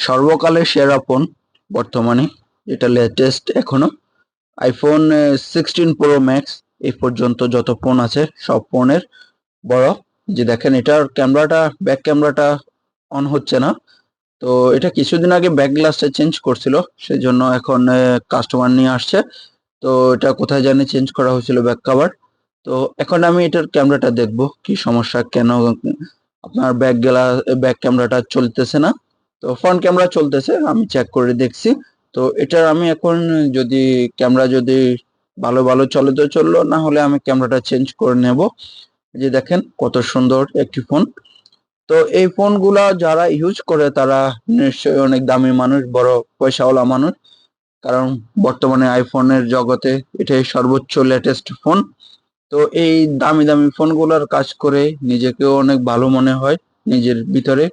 সর্বকালের সেরা ফোন বর্তমানে, এটা লেটেস্ট এখনো আইফোন 16 প্রো ম্যাক্স। এই পর্যন্ত যত ফোন আছে সব ফোনের বড়। যে দেখেন এটার ক্যামেরাটা, ব্যাক ক্যামেরাটা অন হচ্ছে না। তো এটা কিছুদিন আগে ব্যাক গ্লাসটা চেঞ্জ করছিল, সেজন্য এখন কাস্টমার নিয়ে আসছে। তো এটা কোথায় জানি চেঞ্জ করা হয়েছিল ব্যাক কভার। তো এখন আমি এটার ক্যামেরাটা দেখব কি সমস্যা, কেন আপনার ব্যাক ক্যামেরাটা চলতেছে না। তো ফ্রন্ট ক্যামেরা চলতেছে, আমি চেক করে দেখছি। তো এটার আমি এখন যদি ক্যামেরা যদি ভালো ভালো চলে তো চললো, না হলে আমি ক্যামেরাটা চেঞ্জ করে নেব। যে দেখেন কত সুন্দর একটি ফোন। তো এই ফোনগুলা যারা ইউজ করে তারা নিশ্চয়ই অনেক দামি মানুষ, বড় পয়সাওয়ালা মানুষ। কারণ বর্তমানে আইফোনের জগতে এটাই সর্বোচ্চ লেটেস্ট ফোন। তো এই দামি দামি ফোনগুলোর কাজ করে নিজেকেও অনেক ভালো মনে হয়, নিজের ভিতরে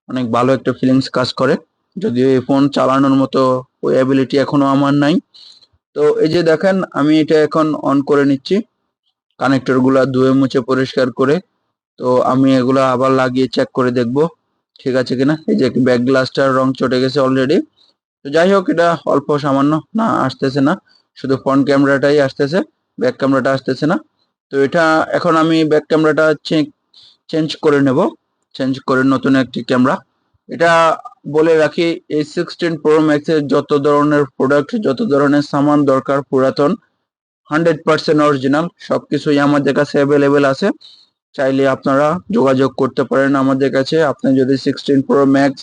অনেক ভালো একটা ফিলিংস কাজ করে। যদিও এই ফোন চালানোর মতো ওই অ্যাবিলিটি এখনো আমার নাই। তো এই যে দেখেন আমি এটা এখন অন করে নিচ্ছি, কানেক্টর গুলা ধুয়ে মুছে পরিষ্কার করে। তো আমি এগুলা আবার লাগিয়ে চেক করে দেখব ঠিক আছে কিনা। এই যে ব্যাক গ্লাসটার রং চটে গেছে অলরেডি। তো যাই হোক, এটা অল্প সামান্য না, আসতেছে না, শুধু ফ্রন্ট ক্যামেরাটাই আসতেছে, ব্যাক ক্যামেরাটা আসতেছে না। তো এটা এখন আমি ব্যাক ক্যামেরাটা চেঞ্জ করে নেব, চেঞ্জ করে নতুন একটি ক্যামেরা। এটা বলে রাখি, এই 16 প্রো ম্যাক্সের যত ধরনের প্রোডাক্ট, যত ধরনের সামান দরকার পুরাতন 100% অরিজিনাল সবকিছুই আমাদের কাছে অ্যাভেলেবেল আছে। চাইলে আপনারা যোগাযোগ করতে পারেন আমাদের কাছে। আপনি যদি 16 প্রো ম্যাক্স,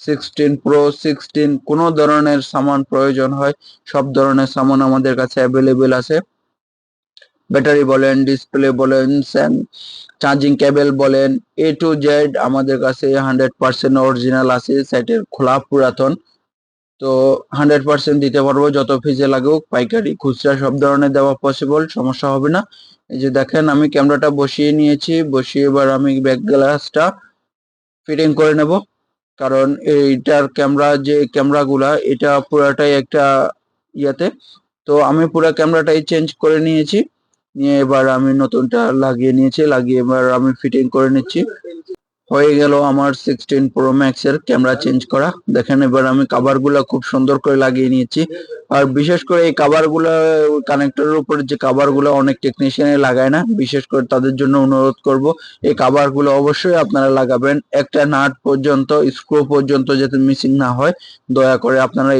16 প্রো, 16 কোনো ধরনের সামান প্রয়োজন হয়, সব ধরনের সামান আমাদের কাছে অ্যাভেলেবেল আছে। ব্যাটারি বলেন, ডিসপ্লে বলেন, চার্জিং কেবল বলেন, A to Z আমাদের কাছে 100% অরিজিনাল আছে, সেটের খোলা পুরাতন। তো 100% দিতে পারবো, যত ফিজে লাগুক, পাইকারি খুচরা সব ধরনের দেওয়া পসিবল, সমস্যা হবে না। এই যে দেখেন আমি ক্যামেরাটা বসিয়ে নিয়েছি, বসিয়ে এবার আমি ব্যাক গ্লাসটা ফিটিং করে নেব। কারণ এইটার ক্যামেরা, যে ক্যামেরাগুলা এটা পুরাটাই একটা ইয়াতে। তো আমি পুরো ক্যামেরাটাই চেঞ্জ করে নিয়েছি, নিয়ে এবার আমি নতুনটা লাগিয়ে নিয়েছি, লাগিয়ে এবার আমি ফিটিং করে নিচ্ছি। হয়ে গেল আমার 16 প্রো ম্যাক্স এর ক্যামেরা চেঞ্জ করা। দেখেন এবার আমি কাভার গুলা খুব সুন্দর করে লাগিয়ে নিয়েছি। আর বিশেষ করে এই কাভার গুলা, কানেক্টরের উপরে যে কাভার গুলো অনেক টেকনিশিয়ানে লাগায় না, বিশেষ করে তাদের জন্য অনুরোধ করব এই কাভার গুলো অবশ্যই আপনারা লাগাবেন। একটা নাট পর্যন্ত, স্ক্রু পর্যন্ত যাতে মিসিং না হয়, দয়া করে আপনারা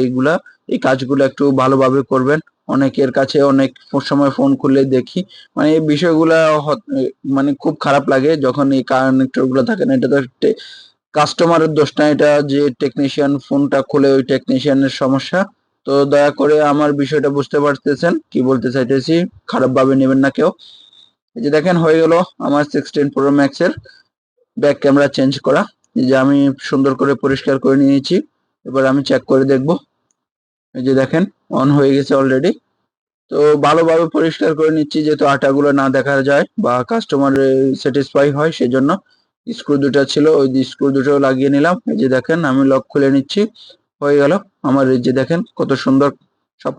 এই কাজগুলো একটু ভালোভাবে করবেন। অনেকের কাছে অনেক সময় ফোন খুললে দেখি, মানে এই বিষয়গুলা মানে খুব খারাপ লাগে যখন এই কানেক্টর গুলো থাকে না। এটা তো কাস্টমারের দোষ না, এটা যে টেকনিশিয়ান ফোনটা খুলে ওই টেকনিশিয়ানের সমস্যা। তো দয়া করে আমার বিষয়টা বুঝতে পারতেছেন কি বলতে চাইতেছি, খারাপ ভাবে নেবেন না কেউ। এই যে দেখেন হয়ে গেল আমার 16 প্রো ম্যাক্স এর ব্যাক ক্যামেরা চেঞ্জ করা। এই যে আমি সুন্দর করে পরিষ্কার করে নিয়েছি, এবার আমি চেক করে দেখব। এই যে দেখেন অন হয়ে গেছে অলরেডি। তো ভালোভাবে পরিষ্কার করে নিচ্ছি, যেহেতু আটাগুলো না দেখা যায় বা কাস্টমার স্যাটিসফাই হয়, সেজন্য। স্ক্রু দুটো ছিল, ওই স্ক্রু দুটো লাগিয়ে নিলাম। এই যে দেখেন আমি লক খুলে নিচ্ছি, হয়ে গেল আমার। এই যে দেখেন কত সুন্দর সব